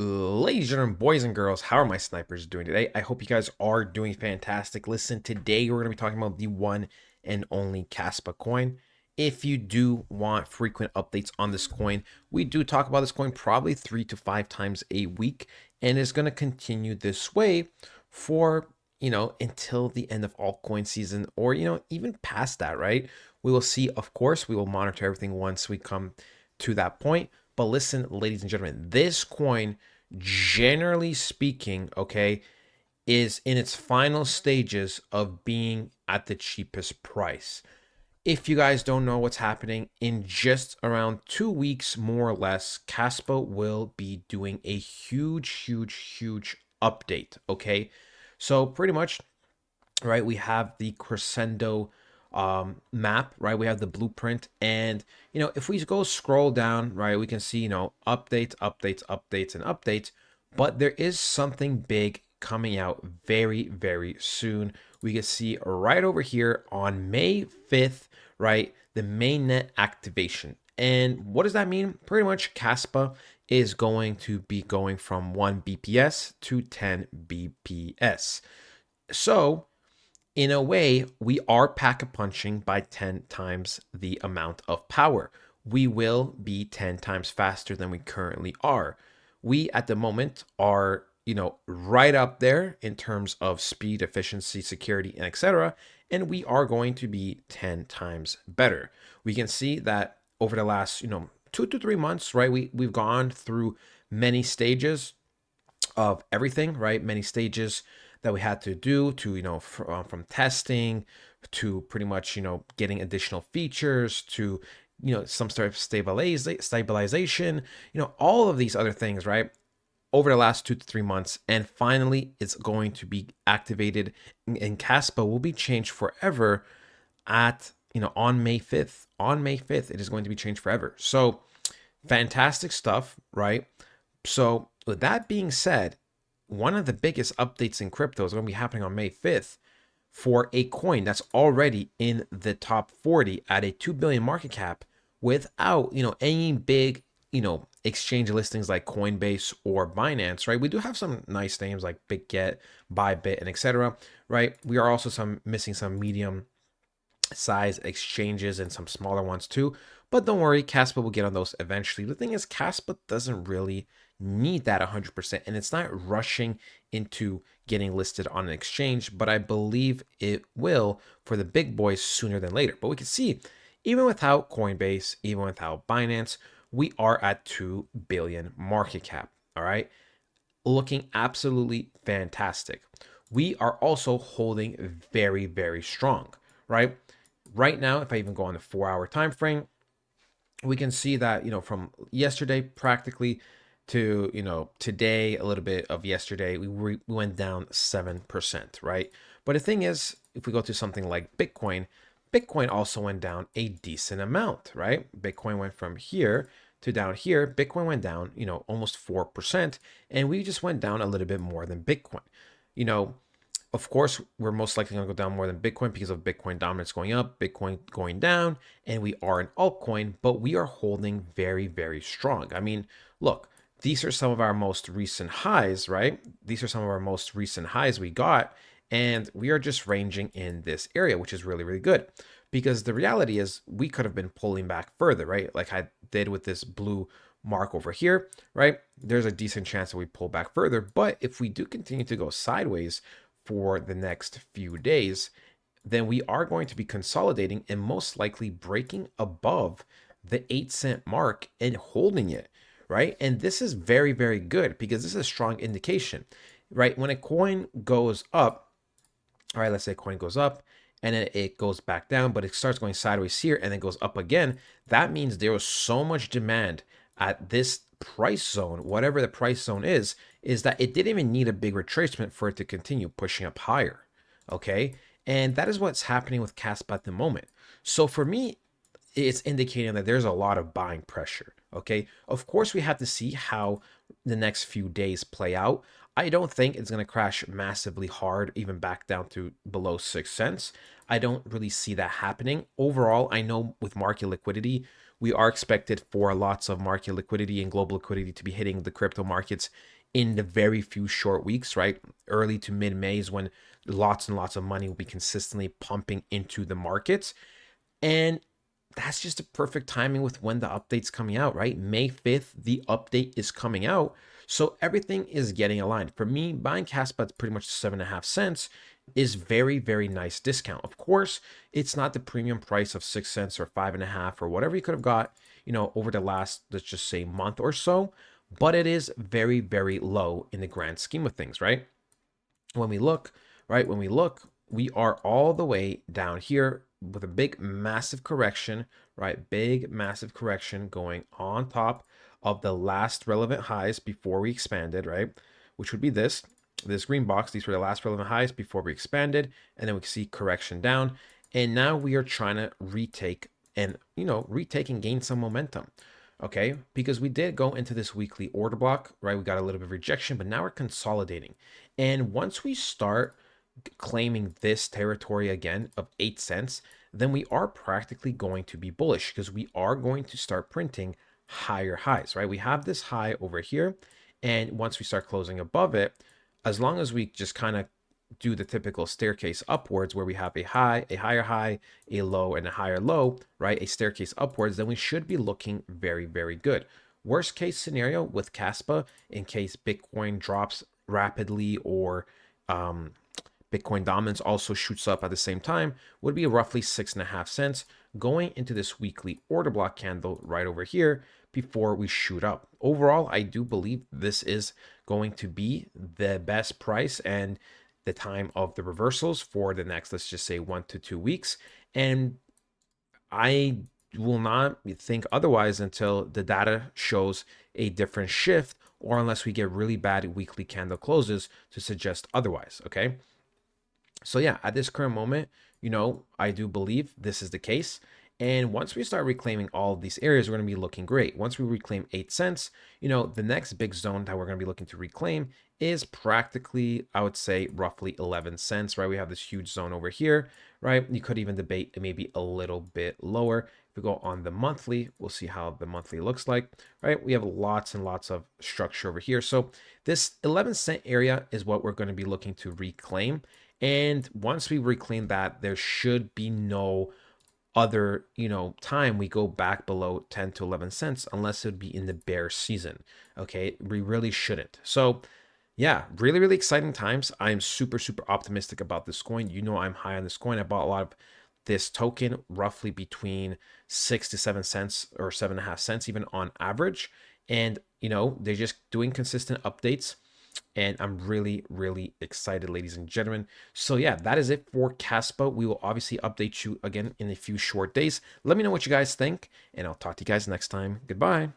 Ladies and gentlemen, boys and girls, how are my snipers doing today? I hope you guys are doing fantastic. Listen, today we're going to be talking about the one and only Kaspa coin. If you do want frequent updates on this coin, we do talk about this coin probably 3 to 5 times a week, and it's going to continue this way for, until the end of altcoin season or, even past that, right? We will see, of course, we will monitor everything once we come to that point. But listen, ladies and gentlemen, this coin, generally speaking, okay, is in its final stages of being at the cheapest price. If you guys don't know what's happening, in just around 2 weeks, more or less, Kaspa will be doing a huge update. Okay. So pretty much, right, we have the crescendo map, right? We have the blueprint, and if we go scroll down, right, we can see updates and updates. But there is something big coming out very soon. We can see right over here on May 5th, right, the mainnet activation. And what does that mean? Pretty much Kaspa is going to be going from 1 bps to 10 bps. So in a way, we are pack a punching by 10 times the amount of power. We will be 10 times faster than we currently are. We at the moment are, right up there in terms of speed, efficiency, security, and etc. And we are going to be 10 times better. We can see that over the last, 2 to 3 months, right? We've gone through many stages of everything, right? Many stages that we had to do to, from testing to pretty much, getting additional features to, some sort of stabilization, all of these other things, right? Over the last 2 to 3 months. And finally, it's going to be activated, and Kaspa will be changed forever at, on May 5th. On May 5th, it is going to be changed forever. So fantastic stuff, right? So, with that being said, one of the biggest updates in crypto is going to be happening on May 5th for a coin that's already in the top 40 at a 2 billion market cap without, any big, exchange listings like Coinbase or Binance, right? We do have some nice names like BitGet, Bybit, and etc., right? We are also missing some medium size exchanges and some smaller ones too. But don't worry, Kaspa will get on those eventually. The thing is, Kaspa doesn't really need that 100%, and it's not rushing into getting listed on an exchange, but I believe it will for the big boys sooner than later. But we can see, even without Coinbase, even without Binance, we are at 2 billion market cap. All right. Looking absolutely fantastic. We are also holding very strong, right? Right now, if I even go on the 4 hour time frame, we can see that, from yesterday practically to, today, a little bit of yesterday, we went down 7%, right? But the thing is, if we go to something like Bitcoin also went down a decent amount, right? Bitcoin went from here to down here. Bitcoin went down, almost 4%, and we just went down a little bit more than Bitcoin. You know, of course, we're most likely going to go down more than Bitcoin because of Bitcoin dominance going up, Bitcoin going down, and we are an altcoin, but we are holding very strong. I mean, look, these are some of our most recent highs, right? These are some of our most recent highs we got, and we are just ranging in this area, which is really good. Because the reality is we could have been pulling back further, right? Like I did with this blue mark over here, right? There's a decent chance that we pull back further. But if we do continue to go sideways for the next few days, then we are going to be consolidating and most likely breaking above the 8 cent mark and holding it, right? And this is very good because this is a strong indication, right? When a coin goes up, all right, let's say coin goes up and then it goes back down, but it starts going sideways here and then goes up again. That means there was so much demand at this price zone, whatever the price zone is that it didn't even need a big retracement for it to continue pushing up higher. Okay. And that is what's happening with Kaspa at the moment. So for me, it's indicating that there's a lot of buying pressure. Okay. Of course, we have to see how the next few days play out. I don't think it's going to crash massively hard, even back down to below 6 cents. I don't really see that happening. Overall, I know with market liquidity, we are expected for lots of market liquidity and global liquidity to be hitting the crypto markets in the very few short weeks, right? Early to mid May is when lots and lots of money will be consistently pumping into the markets. And that's just a perfect timing with when the update's coming out, right? May 5th, the update is coming out. So everything is getting aligned. For me, buying Kaspa at pretty much 7.5 cents is very, very nice discount. Of course, it's not the premium price of 6 cents or 5.5 or whatever you could have got, over the last, let's just say, month or so, but it is very, very low in the grand scheme of things, right? When we look, right, we are all the way down here with a big, massive correction, right? Big, massive correction going on top of the last relevant highs before we expanded, right? Which would be this green box. These were the last relevant highs before we expanded. And then we can see correction down. And now we are trying to retake and gain some momentum. Okay, because we did go into this weekly order block, right? We got a little bit of rejection, but now we're consolidating. And once we start claiming this territory again of 8 cents, then we are practically going to be bullish because we are going to start printing higher highs, right? We have this high over here. And once we start closing above it, as long as we just kind of do the typical staircase upwards where we have a high, a higher high, a low, and a higher low, right? A staircase upwards, then we should be looking very, very good. Worst case scenario with Kaspa, in case Bitcoin drops rapidly or Bitcoin dominance also shoots up at the same time, would be roughly 6.5 cents going into this weekly order block candle right over here before we shoot up. Overall, I do believe this is going to be the best price and the time of the reversals for the next, let's just say 1 to 2 weeks. And I will not think otherwise until the data shows a different shift or unless we get really bad weekly candle closes to suggest otherwise. Okay. So yeah, at this current moment, I do believe this is the case. And once we start reclaiming all of these areas, we're going to be looking great. Once we reclaim 8 cents, the next big zone that we're going to be looking to reclaim is practically, I would say, roughly 11 cents, right? We have this huge zone over here, right? You could even debate maybe a little bit lower. If we go on the monthly, we'll see how the monthly looks like, right? We have lots and lots of structure over here. So this 11-cent area is what we're going to be looking to reclaim. And once we reclaim that, there should be no other time we go back below 10 to 11 cents unless it would be in the bear season. Okay, we really shouldn't. So yeah, really, really exciting times. I'm super, super optimistic about this coin. I'm high on this coin. I bought a lot of this token roughly between 6 to 7 cents or 7.5 cents even on average. And they're just doing consistent updates. And I'm really, really excited, ladies and gentlemen. So yeah, that is it for Kaspa. We will obviously update you again in a few short days. Let me know what you guys think, and I'll talk to you guys next time. Goodbye.